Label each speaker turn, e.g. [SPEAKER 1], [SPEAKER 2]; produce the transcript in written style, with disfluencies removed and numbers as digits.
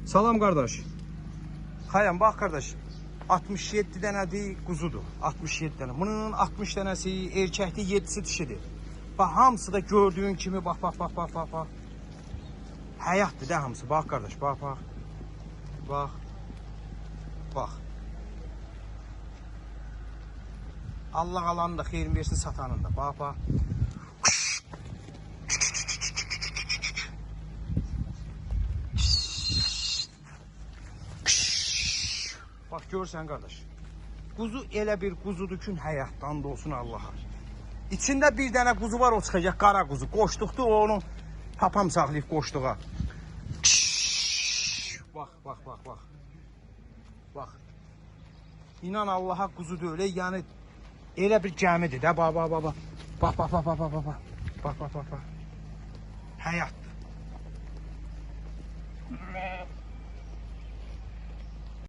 [SPEAKER 1] Salam qardaş. Hayam bax qardaş. 67 dənədir quzudur. 67 dənə. Bunun 60 dənəsi erkəkdir, 7-si dişidir. Bax hamısı da gördüyün kimi bax. Həyatdır da hamısı. Bax qardaş, bax. Bax. Allah alanı da xeyrin versin, satanın da. Bax. Bax görsən qardaş. Quzu elə bir quzudur ki, həyatdan da olsun Allaha. İçində bir dənə quzu var, o çıxacaq qara quzu. Qoşduqda onu papam saxlayıb qoşduğa. Bax. İnan Allaha quzudur öyle, yəni elə bir gəmidir də. Bax. Həyat.